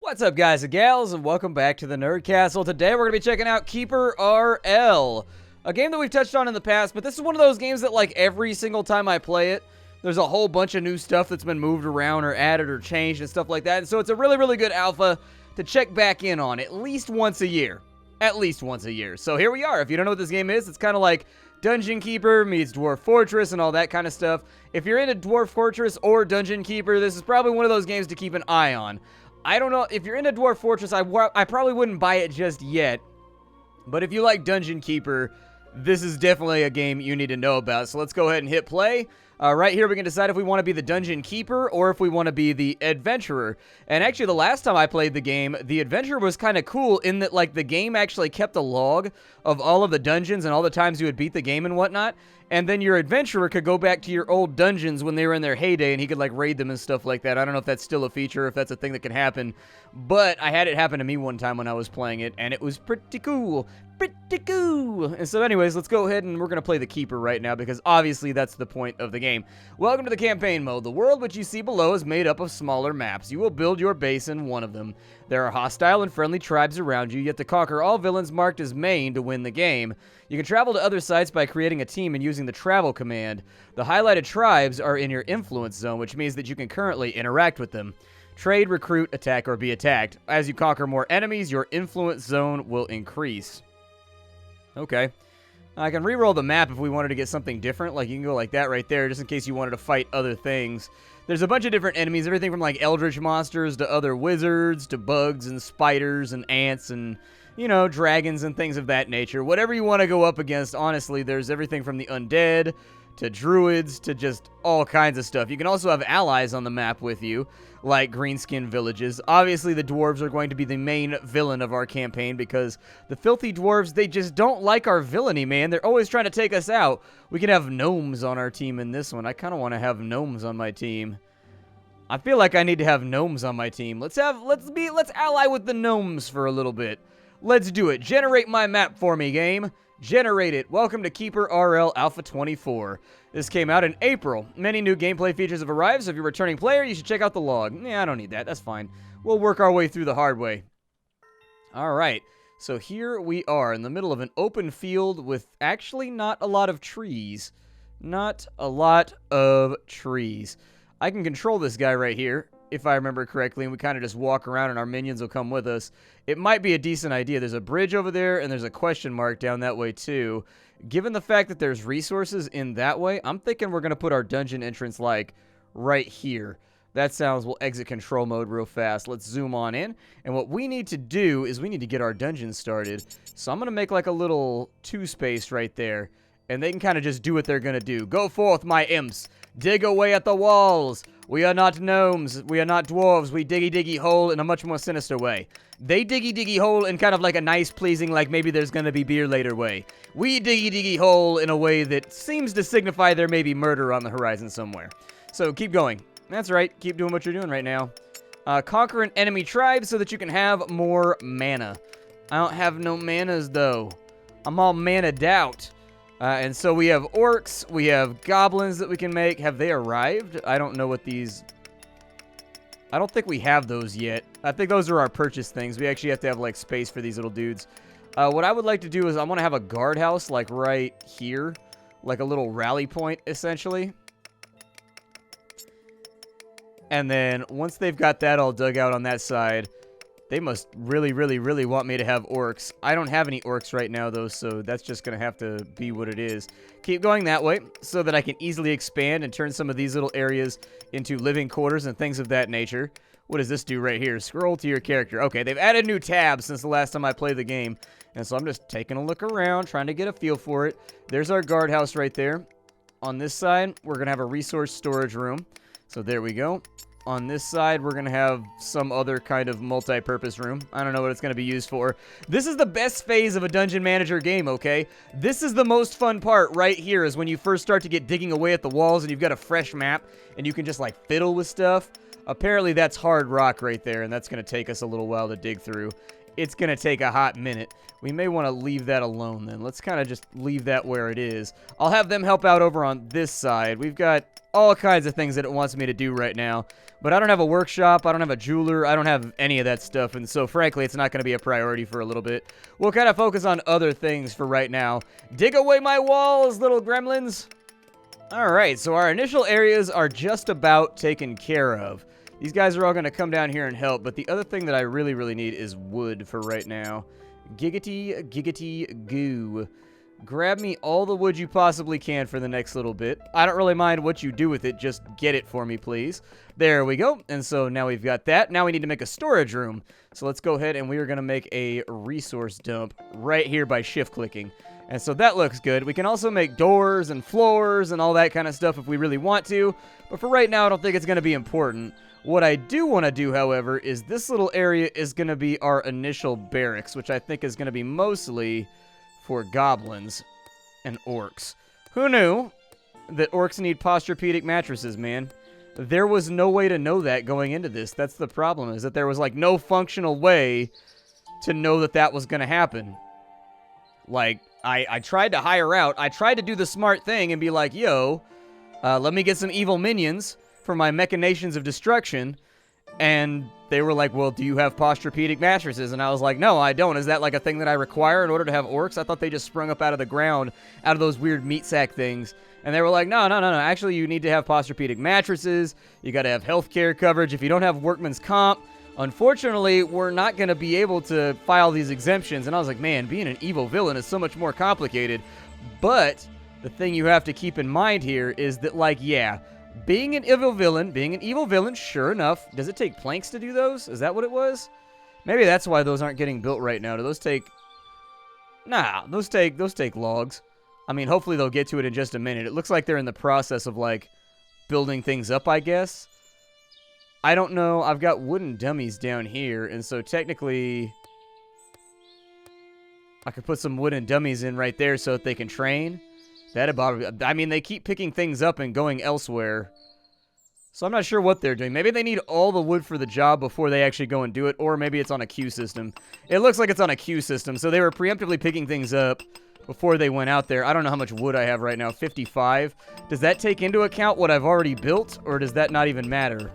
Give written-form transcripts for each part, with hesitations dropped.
What's up, guys and gals, and welcome back to the Nerd Castle. Today we're going to be checking out KeeperRL, a game that we've touched on in the past, but this is one of those games that, like, every single time I play it, there's a whole bunch of new stuff that's been moved around or added or changed and stuff like that, and so it's a really, really good alpha to check back in on at least once a year. At least once a year. So here we are. If you don't know what this game is, it's kind of like Dungeon Keeper meets Dwarf Fortress and all that kind of stuff. If you're into Dwarf Fortress or Dungeon Keeper, this is probably one of those games to keep an eye on. I don't know, if you're into Dwarf Fortress, I probably wouldn't buy it just yet. But if you like Dungeon Keeper, this is definitely a game you need to know about. So let's go ahead and hit play. Right here we can decide if we want to be the Dungeon Keeper or if we want to be the Adventurer. And actually the last time I played the game, the Adventurer was kind of cool in that, like, the game actually kept a log of all of the dungeons and all the times you would beat the game and whatnot. And then your Adventurer could go back to your old dungeons when they were in their heyday and he could, like, raid them and stuff like that. I don't know if that's still a feature, if that's a thing that can happen. But I had it happen to me one time when I was playing it, and it was pretty cool. Pretty cool. And so anyways, let's go ahead and we're going to play the Keeper right now because obviously that's the point of the game. Welcome to the campaign mode. The world which you see below is made up of smaller maps. You will build your base in one of them. There are hostile and friendly tribes around you. You have to conquer all villains marked as main to win the game. You can travel to other sites by creating a team and using the travel command. The highlighted tribes are in your influence zone, which means that you can currently interact with them. Trade, recruit, attack, or be attacked. As you conquer more enemies, your influence zone will increase. Okay. I can re-roll the map if we wanted to get something different. Like, you can go like that right there, just in case you wanted to fight other things. There's a bunch of different enemies, everything from, like, eldritch monsters to other wizards to bugs and spiders and ants and, you know, dragons and things of that nature. Whatever you want to go up against, honestly, there's everything from the undead to druids to just all kinds of stuff. You can also have allies on the map with you, like greenskin villages. Obviously, the dwarves are going to be the main villain of our campaign because the filthy dwarves, they just don't like our villainy, man. They're always trying to take us out. We can have gnomes on our team in this one. I kind of want to have gnomes on my team. I feel like I need to have gnomes on my team. Let's ally with the gnomes for a little bit. Let's do it. Generate my map for me, game. Generate it. Welcome to KeeperRL Alpha 24. This came out in April. Many new gameplay features have arrived, so if you're a returning player, you should check out the log. Yeah, I don't need that. That's fine. We'll work our way through the hard way. Alright, so here we are in the middle of an open field with actually not a lot of trees. Not a lot of trees. I can control this guy right here, if I remember correctly, and we kind of just walk around and our minions will come with us. It might be a decent idea. There's a bridge over there, and there's a question mark down that way, too. Given the fact that there's resources in that way, I'm thinking we're going to put our dungeon entrance, like, right here. That sounds, we'll exit control mode real fast. Let's zoom on in. And what we need to do is we need to get our dungeon started. So I'm going to make, like, a little two-space right there. And they can kind of just do what they're going to do. Go forth, my imps. Dig away at the walls. We are not gnomes. We are not dwarves. We diggy hole in a much more sinister way. They diggy hole in kind of like a nice, pleasing, like maybe there's going to be beer later way. We diggy hole in a way that seems to signify there may be murder on the horizon somewhere. So keep going. That's right. Keep doing what you're doing right now. Conquer an enemy tribe so that you can have more mana. I don't have no manas, though. I'm all mana'd out. And so we have orcs, we have goblins that we can make. Have they arrived? I don't know what these... I don't think we have those yet. I think those are our purchase things. We actually have to have, like, space for these little dudes. What I would like to do is I want to have a guardhouse, like, right here. Like a little rally point, essentially. And then, once they've got that all dug out on that side... They must really, really, really want me to have orcs. I don't have any orcs right now, though, so that's just going to have to be what it is. Keep going that way so that I can easily expand and turn some of these little areas into living quarters and things of that nature. What does this do right here? Scroll to your character. Okay, they've added new tabs since the last time I played the game, and so I'm just taking a look around, trying to get a feel for it. There's our guardhouse right there. On this side, we're going to have a resource storage room. So there we go. On this side, we're going to have some other kind of multi-purpose room. I don't know what it's going to be used for. This is the best phase of a Dungeon Manager game, okay? This is the most fun part right here is when you first start to get digging away at the walls and you've got a fresh map and you can just, like, fiddle with stuff. Apparently, that's hard rock right there, and that's going to take us a little while to dig through. it's going to take a hot minute. We may want to leave that alone then. Let's kind of just leave that where it is. I'll have them help out over on this side. We've got all kinds of things that it wants me to do right now. But I don't have a workshop. I don't have a jeweler. I don't have any of that stuff. And so, frankly, it's not going to be a priority for a little bit. We'll kind of focus on other things for right now. Dig away my walls, little gremlins. All right, so our initial areas are just about taken care of. These guys are all going to come down here and help. But the other thing that I really, really need is wood for right now. Giggity, giggity, goo. Grab me all the wood you possibly can for the next little bit. I don't really mind what you do with it. Just get it for me, please. There we go. And so now we've got that. Now we need to make a storage room. So let's go ahead and we are going to make a resource dump right here by shift-clicking. And so that looks good. We can also make doors and floors and all that kind of stuff if we really want to. But for right now, I don't think it's going to be important. What I do want to do, however, is this little area is going to be our initial barracks, which I think is going to be mostly for goblins and orcs. Who knew that orcs need posturepedic mattresses, man? There was no way to know that going into this. That's the problem, is that there was, like, no functional way to know that that was going to happen. Like, I tried to hire out. I tried to do the smart thing and be like, yo, let me get some evil minions for my machinations of destruction. And they were like, well, do you have posturepedic mattresses? And I was like, no, I don't. Is that like a thing that I require in order to have orcs? I thought they just sprung up out of the ground, out of those weird meat sack things. And they were like, no. Actually, you need to have posturepedic mattresses. You got to have healthcare coverage. If you don't have workman's comp, unfortunately, we're not going to be able to file these exemptions. And I was like, man, being an evil villain is so much more complicated. But the thing you have to keep in mind here is that, like, yeah, being an evil villain, sure enough. Does it take planks to do those? Is that what it was? Maybe that's why those aren't getting built right now. Do those take... Nah, those take logs. I mean, hopefully they'll get to it in just a minute. It looks like they're in the process of, like, building things up, I guess. I don't know. I've got wooden dummies down here, and so technically I could put some wooden dummies in right there so that they can train. That'd bother me. I mean, they keep picking things up and going elsewhere. So I'm not sure what they're doing. Maybe they need all the wood for the job before they actually go and do it, or maybe it's on a queue system. It looks like it's on a queue system, so they were preemptively picking things up before they went out there. I don't know how much wood I have right now. 55. Does that take into account what I've already built, or does that not even matter?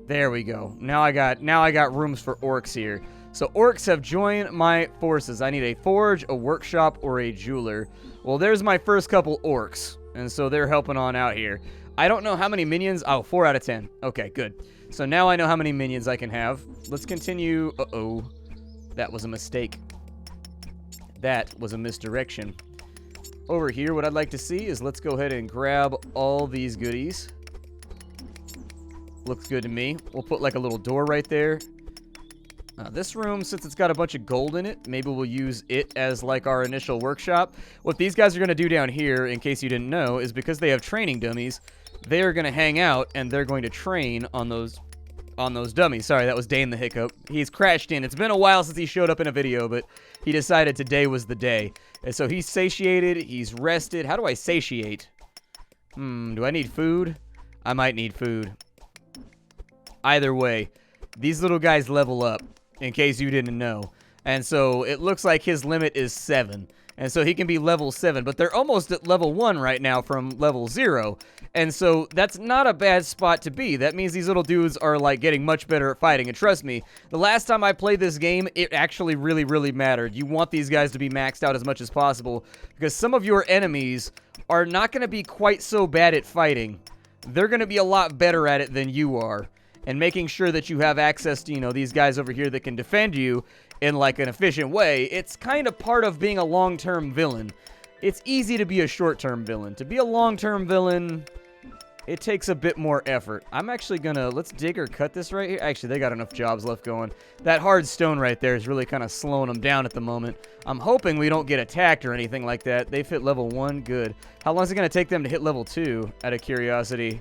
There we go. Now I got rooms for orcs here. So orcs have joined my forces. I need a forge, a workshop, or a jeweler. Well, there's my first couple orcs, and so they're helping on out here. I don't know how many minions. Oh, 4 out of 10. Okay, good. So now I know how many minions I can have. Let's continue. Uh-oh. That was a mistake. That was a misdirection. Over here, what I'd like to see is let's go ahead and grab all these goodies. Looks good to me. We'll put like a little door right there. This room, since it's got a bunch of gold in it, maybe we'll use it as like our initial workshop. What these guys are going to do down here, in case you didn't know, is because they have training dummies, they are going to hang out and they're going to train on those dummies. Sorry, that was Dane the Hiccup. He's crashed in. It's been a while since he showed up in a video, but he decided today was the day. And so he's satiated, he's rested. How do I satiate? Do I need food? I might need food. Either way, these little guys level up, in case you didn't know. And so it looks like his limit is 7. And so he can be level 7, but they're almost at level 1 right now from level 0. And so that's not a bad spot to be. That means these little dudes are like getting much better at fighting. And trust me, the last time I played this game, it actually really, really mattered. You want these guys to be maxed out as much as possible, because some of your enemies are not going to be quite so bad at fighting. They're going to be a lot better at it than you are. And making sure that you have access to, you know, these guys over here that can defend you in, like, an efficient way, it's kind of part of being a long-term villain. It's easy to be a short-term villain. To be a long-term villain, it takes a bit more effort. I'm actually gonna, let's dig or cut this right here. Actually, they got enough jobs left going. That hard stone right there is really kind of slowing them down at the moment. I'm hoping we don't get attacked or anything like that. They've hit level 1, good. How long is it gonna take them to hit level 2, out of curiosity?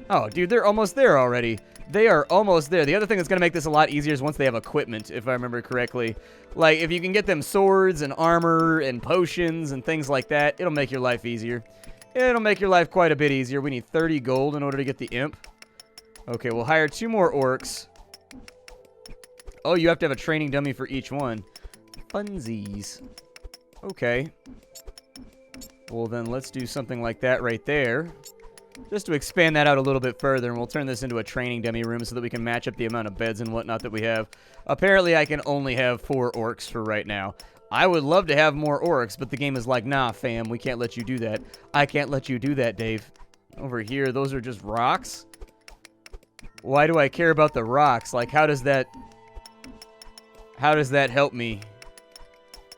Oh, dude, they're almost there already. They are almost there. The other thing that's going to make this a lot easier is once they have equipment, if I remember correctly. Like, if you can get them swords and armor and potions and things like that, it'll make your life easier. It'll make your life quite a bit easier. We need 30 gold in order to get the imp. Okay, we'll hire 2 more orcs. Oh, you have to have a training dummy for each one. Funsies. Okay. Well, then let's do something like that right there. Just to expand that out a little bit further, and we'll turn this into a training dummy room so that we can match up the amount of beds and whatnot that we have. Apparently, I can only have 4 orcs for right now. I would love to have more orcs, but the game is like, nah, fam, we can't let you do that. I can't let you do that, Dave. Over here, those are just rocks? Why do I care about the rocks? Like, how does that help me?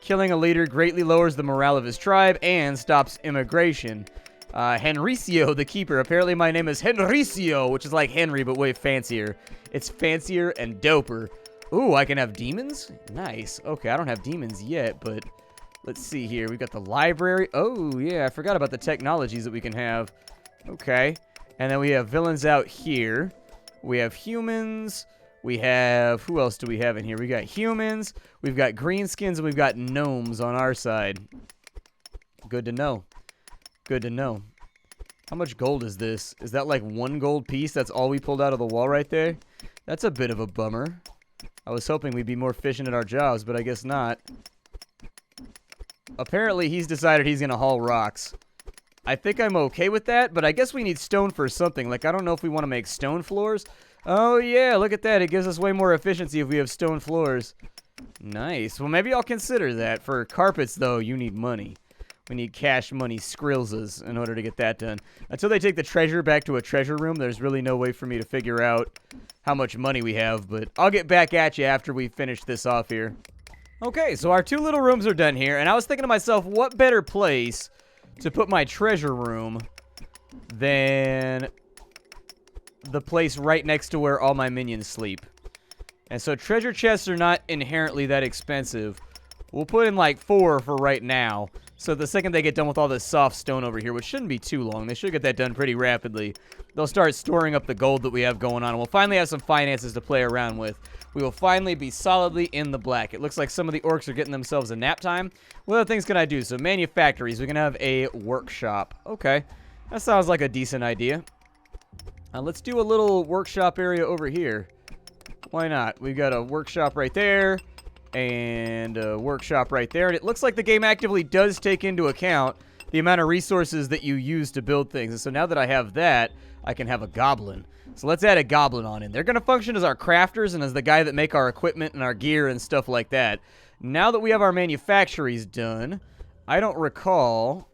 Killing a leader greatly lowers the morale of his tribe and stops immigration. Henricio, the keeper. Apparently my name is Henricio, which is like Henry, but way fancier. It's fancier and doper. Ooh, I can have demons? Nice. Okay, I don't have demons yet, but let's see here. We've got the library. Oh, yeah, I forgot about the technologies that we can have. Okay. And then we have villains out here. We have humans. We have... Who else do we have in here? We got humans. We've got greenskins, and we've got gnomes on our side. Good to know. Good to know. How much gold is this? Is that like 1 gold piece? That's all we pulled out of the wall right there? That's a bit of a bummer. I was hoping we'd be more efficient at our jobs, but I guess not. Apparently, he's decided he's going to haul rocks. I think I'm okay with that, but I guess we need stone for something. Like, I don't know if we want to make stone floors. Oh, yeah, look at that. It gives us way more efficiency if we have stone floors. Nice. Well, maybe I'll consider that. For carpets, though, you need money. We need cash money skrillzas in order to get that done. Until they take the treasure back to a treasure room, there's really no way for me to figure out how much money we have, but I'll get back at you after we finish this off here. Okay, so our 2 little rooms are done here, and I was thinking to myself, what better place to put my treasure room than the place right next to where all my minions sleep. And so treasure chests are not inherently that expensive. We'll put in like 4 for right now. So the second they get done with all this soft stone over here, which shouldn't be too long, they should get that done pretty rapidly, they'll start storing up the gold that we have going on, and we'll finally have some finances to play around with. We will finally be solidly in the black. It looks like some of the orcs are getting themselves a nap time. What other things can I do? So manufactories. We can have a workshop. Okay. That sounds like a decent idea. Let's do a little workshop area over here. Why not? We've got a workshop right there. And a workshop right there. And it looks like the game actively does take into account the amount of resources that you use to build things. And so now that I have that, I can have a goblin. So let's add a goblin on in. They're going to function as our crafters and as the guy that make our equipment and our gear and stuff like that. Now that we have our manufactories done, I don't recall...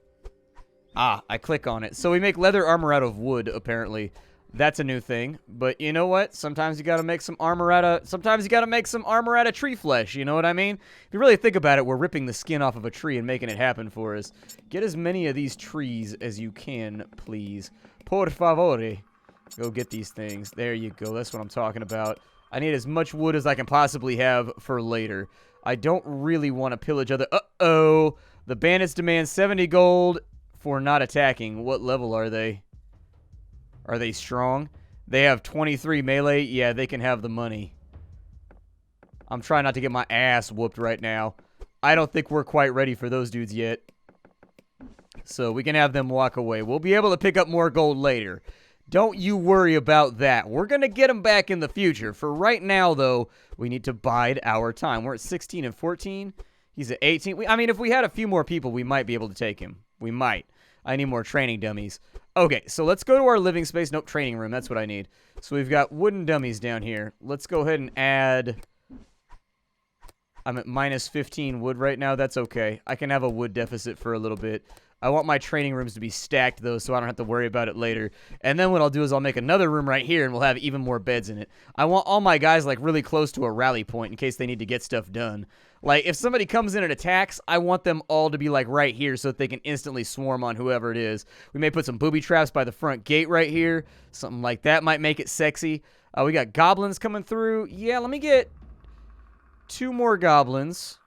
Ah, I click on it. So we make leather armor out of wood, apparently. That's a new thing. But you know what? Sometimes you gotta make some armor out of... Sometimes you gotta make some armor out of tree flesh, you know what I mean? If you really think about it, we're ripping the skin off of a tree and making it happen for us. Get as many of these trees as you can, please. Por favore. Go get these things. There you go. That's what I'm talking about. I need as much wood as I can possibly have for later. I don't really want to pillage other... Uh-oh! The bandits demand 70 gold for not attacking. What level are they? Are they strong? They have 23 melee. Yeah, they can have the money. I'm trying not to get my ass whooped right now. I don't think we're quite ready for those dudes yet. So we can have them walk away. We'll be able to pick up more gold later. Don't you worry about that. We're going to get them back in the future. For right now, though, we need to bide our time. We're at 16 and 14. He's at 18. I mean, if we had a few more people, we might be able to take him. We might. I need more training dummies. Okay, so let's go to our living space. Nope, training room. That's what I need. So we've got wooden dummies down here. Let's go ahead and add... I'm at minus 15 wood right now. That's okay. I can have a wood deficit for a little bit. I want my training rooms to be stacked, though, so I don't have to worry about it later. And then what I'll do is I'll make another room right here, and we'll have even more beds in it. I want all my guys, like, really close to a rally point in case they need to get stuff done. Like, if somebody comes in and attacks, I want them all to be, like, right here so that they can instantly swarm on whoever it is. We may put some booby traps by the front gate right here. Something like that might make it sexy. We got goblins coming through. Yeah, let me get 2 more goblins.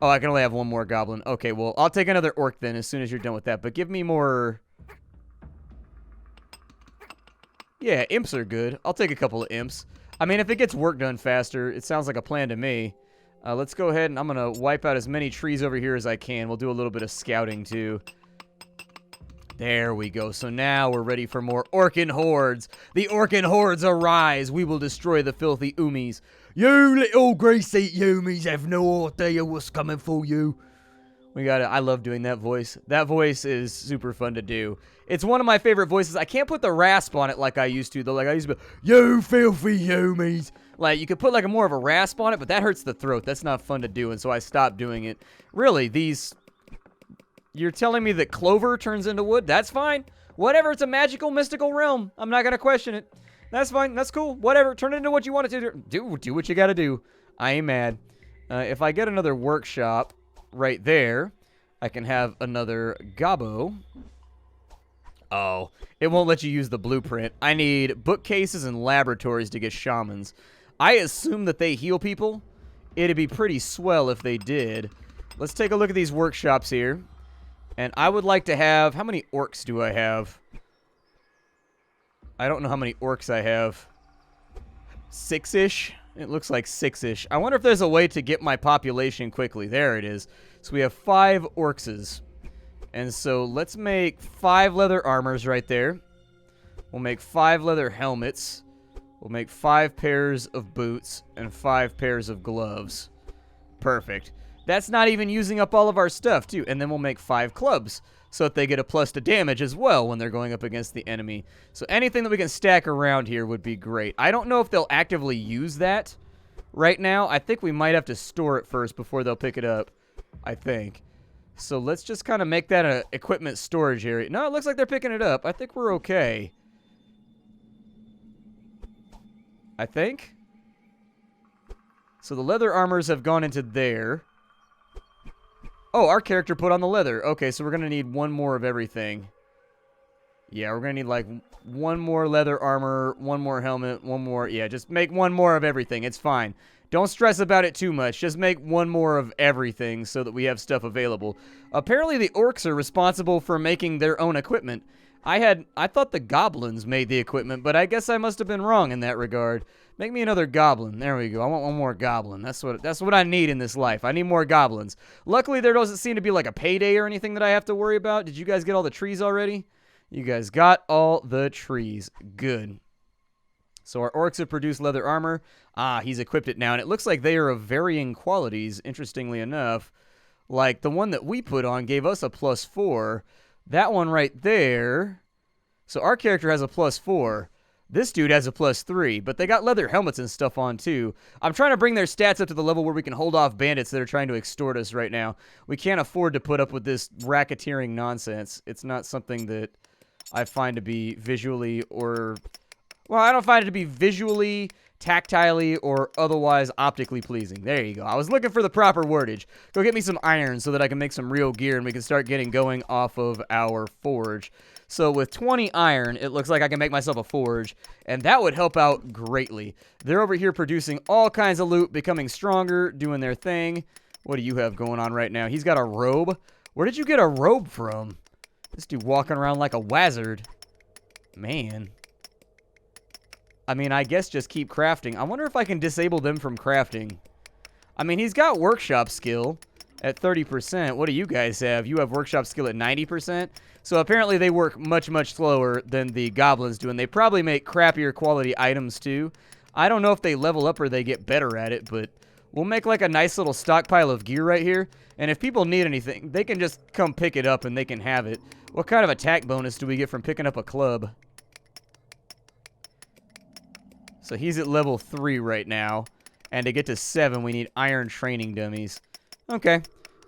Oh, I can only have 1 more goblin. Okay, well, I'll take another orc then as soon as you're done with that. But give me more... Yeah, imps are good. I'll take a couple of imps. I mean, if it gets work done faster, it sounds like a plan to me. Let's go ahead and I'm going to wipe out as many trees over here as I can. We'll do a little bit of scouting, too. There we go. So now we're ready for more Orcan hordes. The Orcan hordes arise. We will destroy the filthy Umis. You little greasy Umis have no idea what's coming for you. We got it. I love doing that voice. That voice is super fun to do. It's one of my favorite voices. I can't put the rasp on it like I used to, though. Like I used to be, you filthy Umis. Like, you could put like a more of a rasp on it, but that hurts the throat. That's not fun to do, and so I stopped doing it. Really, these... You're telling me that clover turns into wood? That's fine. Whatever, it's a magical, mystical realm. I'm not going to question it. That's fine. That's cool. Whatever. Turn it into what you want it to do. Do what you got to do. I ain't mad. If I get another workshop right there, I can have another gobbo. Oh, it won't let you use the blueprint. I need bookcases and laboratories to get shamans. I assume that they heal people. It'd be pretty swell if they did. Let's take a look at these workshops here. And I would like to have... How many orcs do I have? I don't know how many orcs I have. 6-ish? It looks like 6-ish. I wonder if there's a way to get my population quickly. There it is. So we have 5 orcses. And so let's make 5 leather armors right there. We'll make 5 leather helmets. We'll make 5 pairs of boots and 5 pairs of gloves. Perfect. That's not even using up all of our stuff, too. And then we'll make 5 clubs so that they get a plus to damage as well when they're going up against the enemy. So anything that we can stack around here would be great. I don't know if they'll actively use that right now. I think we might have to store it first before they'll pick it up, I think. So let's just kind of make that an equipment storage area. No, it looks like they're picking it up. I think we're okay. I think. So the leather armors have gone into there. Oh, our character put on the leather. Okay, so we're going to need 1 more of everything. Yeah, we're going to need like 1 more leather armor, 1 more helmet, 1 more... Yeah, just make 1 more of everything. It's fine. Don't stress about it too much. Just make 1 more of everything so that we have stuff available. Apparently the orcs are responsible for making their own equipment. I thought the goblins made the equipment, but I guess I must have been wrong in that regard. Make me another goblin. There we go. I want 1 more goblin. That's what I need in this life. I need more goblins. Luckily, there doesn't seem to be like a payday or anything that I have to worry about. Did you guys get all the trees already? You guys got all the trees. Good. So our orcs have produced leather armor. Ah, he's equipped it now, and it looks like they are of varying qualities, interestingly enough. Like, the one that we put on gave us a +4. That one right there... So our character has a +4. This dude has a +3, but they got leather helmets and stuff on, too. I'm trying to bring their stats up to the level where we can hold off bandits that are trying to extort us right now. We can't afford to put up with this racketeering nonsense. It's not something that I find to be visually or... Well, I don't find it to be visually, tactilely, or otherwise optically pleasing. There you go. I was looking for the proper wordage. Go get me some iron so that I can make some real gear and we can start getting going off of our forge. So with 20 iron, it looks like I can make myself a forge, and that would help out greatly. They're over here producing all kinds of loot, becoming stronger, doing their thing. What do you have going on right now? He's got a robe. Where did you get a robe from? This dude walking around like a wizard. Man. I mean, I guess just keep crafting. I wonder if I can disable them from crafting. I mean, he's got workshop skill at 30%. What do you guys have? You have workshop skill at 90%? So apparently they work much, much slower than the goblins do, and they probably make crappier quality items too. I don't know if they level up or they get better at it, but we'll make like a nice little stockpile of gear right here, and if people need anything, they can just come pick it up and they can have it. What kind of attack bonus do we get from picking up a club? So he's at level 3 right now, and to get to 7, we need iron training dummies. Okay.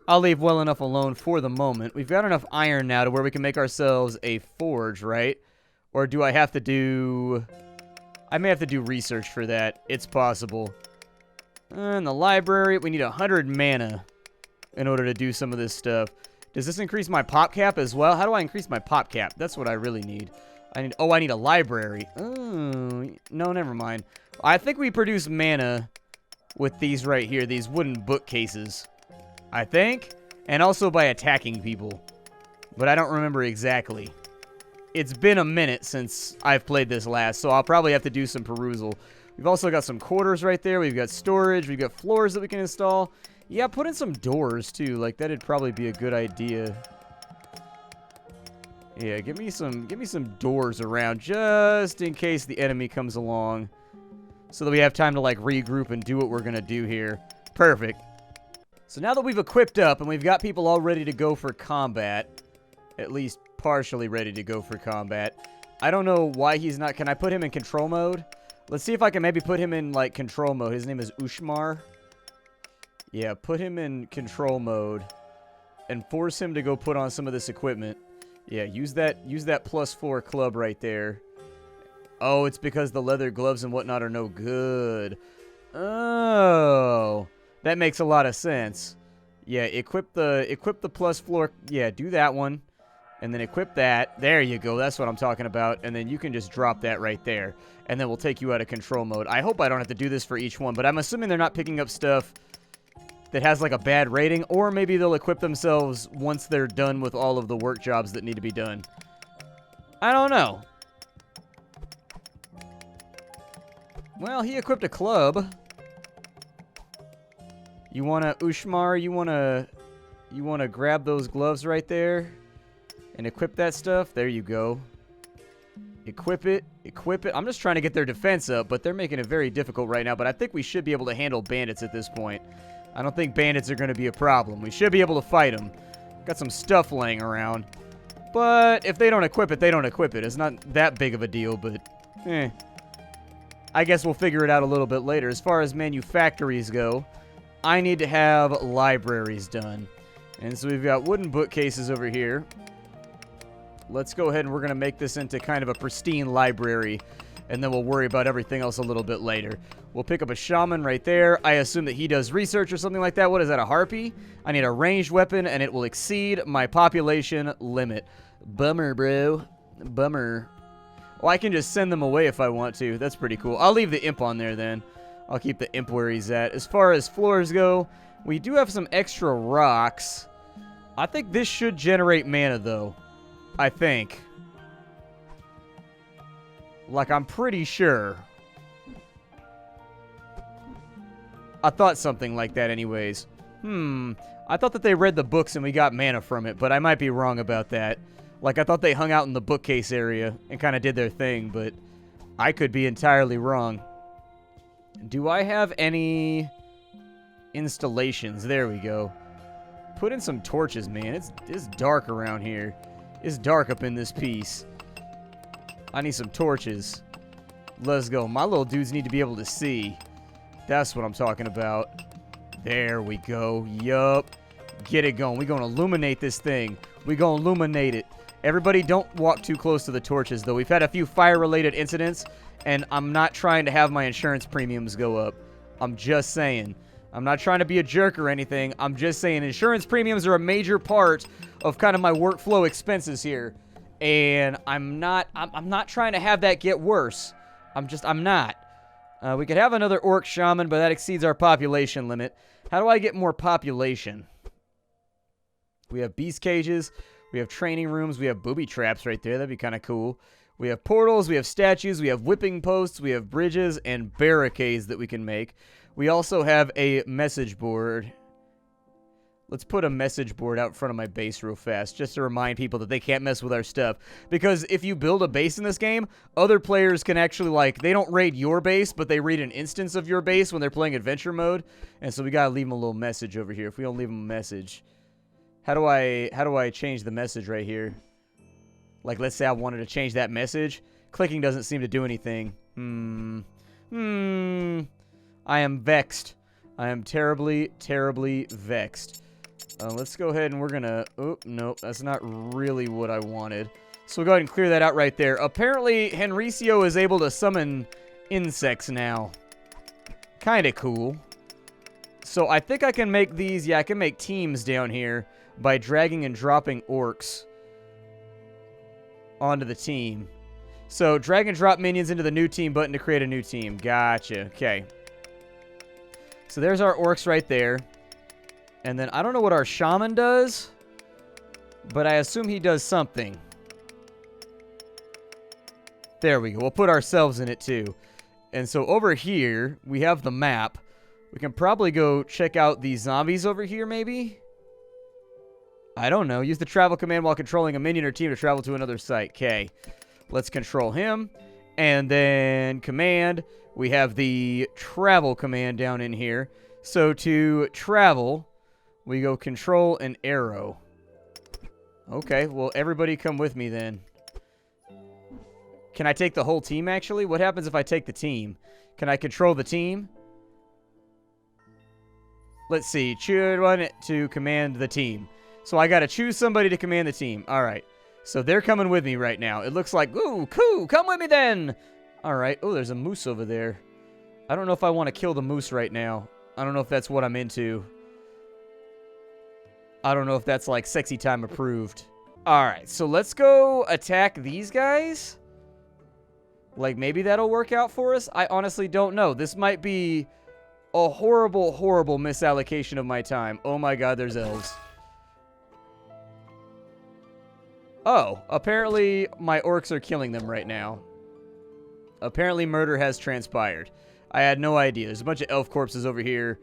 I'll leave well enough alone for the moment. We've got enough iron now to where we can make ourselves a forge, right? Or do I have to do... I may have to do research for that. It's possible. In the library, we need 100 mana in order to do some of this stuff. Does this increase my pop cap as well? How do I increase my pop cap? That's what I really need. I need a library. Oh, no, never mind. I think we produce mana with these right here, these wooden bookcases. I think, and also by attacking people, but I don't remember exactly. It's been a minute since I've played this last, so I'll probably have to do some perusal. We've also got some quarters right there. We've got storage. We've got floors that we can install. Yeah, put in some doors, too. Like, that'd probably be a good idea. Yeah, give me some doors around just in case the enemy comes along, so that we have time to like regroup and do what we're gonna do here. Perfect. So now that we've equipped up and we've got people all ready to go for combat, at least partially ready to go for combat. I don't know why he's not. Can I put him in control mode? Let's see if I can maybe put him in like control mode. His name is Ushmar. Yeah, put him in control mode and force him to go put on some of this equipment. Yeah, use that +4 club right there. Oh, it's because the leather gloves and whatnot are no good. Oh, that makes a lot of sense. Yeah, equip the +4. Yeah, do that one. And then equip that. There you go. That's what I'm talking about. And then you can just drop that right there. And then we'll take you out of control mode. I hope I don't have to do this for each one, but I'm assuming they're not picking up stuff that has like a bad rating, or maybe they'll equip themselves once they're done with all of the work jobs that need to be done. I don't know. Well, he equipped a club. You wanna, Ushmar, you wanna grab those gloves right there and equip that stuff? There you go. Equip it. Equip it. I'm just trying to get their defense up, but they're making it very difficult right now, but I think we should be able to handle bandits at this point. I don't think bandits are going to be a problem. We should be able to fight them. Got some stuff laying around. But if they don't equip it, they don't equip it. It's not that big of a deal, but I guess we'll figure it out a little bit later. As far as manufactories go, I need to have libraries done. And so we've got wooden bookcases over here. Let's go ahead and we're going to make this into kind of a pristine library. And then we'll worry about everything else a little bit later. We'll pick up a shaman right there. I assume that he does research or something like that. What is that, a harpy? I need a ranged weapon, and it will exceed my population limit. Bummer, bro. Bummer. Oh, I can just send them away if I want to. That's pretty cool. I'll leave the imp on there then. I'll keep the imp where he's at. As far as floors go, we do have some extra rocks. I think this should generate mana, though. I think. Like, I'm pretty sure. I thought something like that anyways. I thought that they read the books and we got mana from it, but I might be wrong about that. Like, I thought they hung out in the bookcase area and kind of did their thing, but I could be entirely wrong. Do I have any installations? There we go. Put in some torches, man. It's dark around here. It's dark up in this piece. I need some torches. Let's go. My little dudes need to be able to see. That's what I'm talking about. There we go. Yup. Get it going. We're going to illuminate this thing. We're going to illuminate it. Everybody don't walk too close to the torches, though. We've had a few fire-related incidents, and I'm not trying to have my insurance premiums go up. I'm just saying. I'm not trying to be a jerk or anything. I'm just saying insurance premiums are a major part of kind of my workflow expenses here. And I'm not trying to have that get worse. I'm not. We could have another orc shaman, but that exceeds our population limit. How do I get more population? We have beast cages. We have training rooms. We have booby traps right there. That'd be kind of cool. We have portals. We have statues. We have whipping posts. We have bridges and barricades that we can make. We also have a message board. Let's put a message board out front of my base real fast, just to remind people that they can't mess with our stuff. Because if you build a base in this game, other players can actually, like, they don't raid your base, but they raid an instance of your base when they're playing adventure mode. And so we gotta leave them a little message over here. If we don't leave them a message, how do I change the message right here? Like, let's say I wanted to change that message. Clicking doesn't seem to do anything. I am vexed. I am terribly, terribly vexed. Let's go ahead and we're gonna... Oh, nope, that's not really what I wanted. So we'll go ahead and clear that out right there. Apparently, Henricio is able to summon insects now. Kinda cool. So I think I can make these... Yeah, I can make teams down here by dragging and dropping orcs onto the team. So drag and drop minions into the new team button to create a new team. Gotcha. Okay. So there's our orcs right there. And then I don't know what our shaman does, but I assume he does something. There we go. We'll put ourselves in it too. And so over here, we have the map. We can probably go check out these zombies over here maybe. I don't know. Use the travel command while controlling a minion or team to travel to another site. Okay. Let's control him. And then command. We have the travel command down in here. So to travel, we go control and arrow. Okay, well, everybody come with me then. Can I take the whole team, actually? What happens if I take the team? Can I control the team? Let's see. Choose one to command the team. So I got to choose somebody to command the team. All right. So they're coming with me right now. It looks like, ooh, cool. Come with me then. All right. Oh, there's a moose over there. I don't know if I want to kill the moose right now. I don't know if that's what I'm into. I don't know if that's like sexy time approved. All right. So let's go attack these guys. Like maybe that'll work out for us. I honestly don't know. This might be a horrible, horrible misallocation of my time. Oh my God, there's elves. Oh, apparently my orcs are killing them right now. Apparently murder has transpired. I had no idea. There's a bunch of elf corpses over here.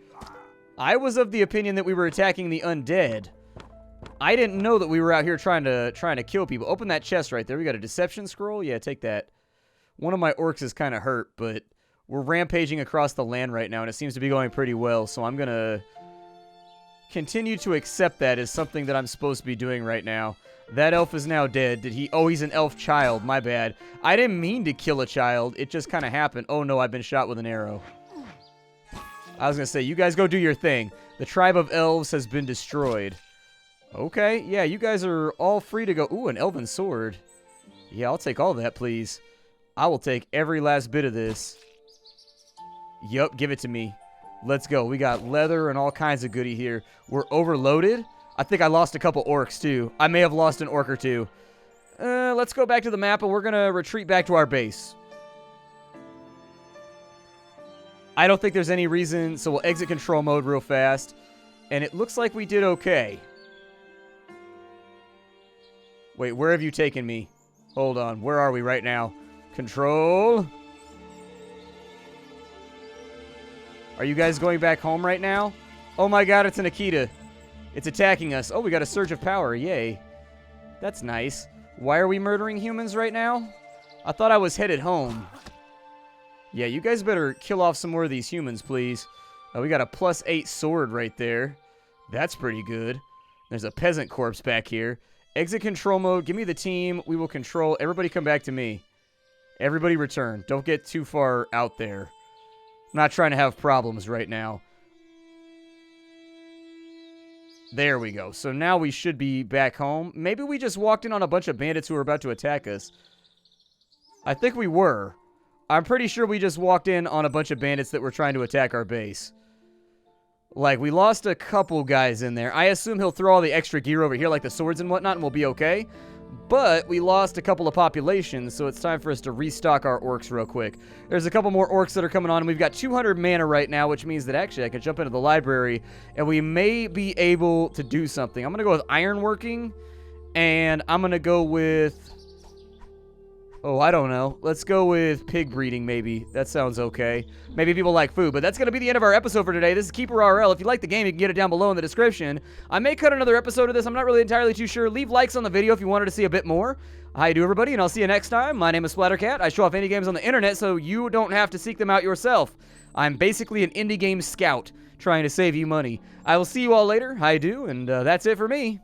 I was of the opinion that we were attacking the undead. I didn't know that we were out here trying to kill people. Open that chest right there. We got a deception scroll. Yeah, take that. One of my orcs is kind of hurt, but we're rampaging across the land right now, and it seems to be going pretty well, so I'm going to continue to accept that as something that I'm supposed to be doing right now. That elf is now dead. Did he? Oh, he's an elf child. My bad. I didn't mean to kill a child. It just kind of happened. Oh, no, I've been shot with an arrow. I was going to say, you guys go do your thing. The tribe of elves has been destroyed. Okay, yeah, you guys are all free to go. Ooh, an elven sword. Yeah, I'll take all that, please. I will take every last bit of this. Yup, give it to me. Let's go. We got leather and all kinds of goodie here. We're overloaded. I think I lost a couple orcs, too. I may have lost an orc or two. Let's go back to the map, and we're going to retreat back to our base. I don't think there's any reason, so we'll exit control mode real fast. And it looks like we did okay. Wait, where have you taken me? Hold on. Where are we right now? Control. Are you guys going back home right now? Oh my God, it's an Akita. It's attacking us. Oh, we got a surge of power. Yay. That's nice. Why are we murdering humans right now? I thought I was headed home. Yeah, you guys better kill off some more of these humans, please. Oh, we got a +8 sword right there. That's pretty good. There's a peasant corpse back here. Exit control mode. Give me the team. We will control. Everybody come back to me. Everybody return. Don't get too far out there. I'm not trying to have problems right now. There we go. So now we should be back home. Maybe we just walked in on a bunch of bandits who were about to attack us. I think we were. I'm pretty sure we just walked in on a bunch of bandits that were trying to attack our base. Like, we lost a couple guys in there. I assume he'll throw all the extra gear over here, like the swords and whatnot, and we'll be okay. But we lost a couple of populations, so it's time for us to restock our orcs real quick. There's a couple more orcs that are coming on, and we've got 200 mana right now, which means that actually I can jump into the library, and we may be able to do something. I'm going to go with ironworking, and I'm going to go with... Oh, I don't know. Let's go with pig breeding, maybe. That sounds okay. Maybe people like food, but that's going to be the end of our episode for today. This is KeeperRL. If you like the game, you can get it down below in the description. I may cut another episode of this. I'm not really entirely too sure. Leave likes on the video if you wanted to see a bit more. Hi to everybody, and I'll see you next time. My name is Splattercat. I show off indie games on the internet, so you don't have to seek them out yourself. I'm basically an indie game scout trying to save you money. I will see you all later. Hi do, and that's it for me.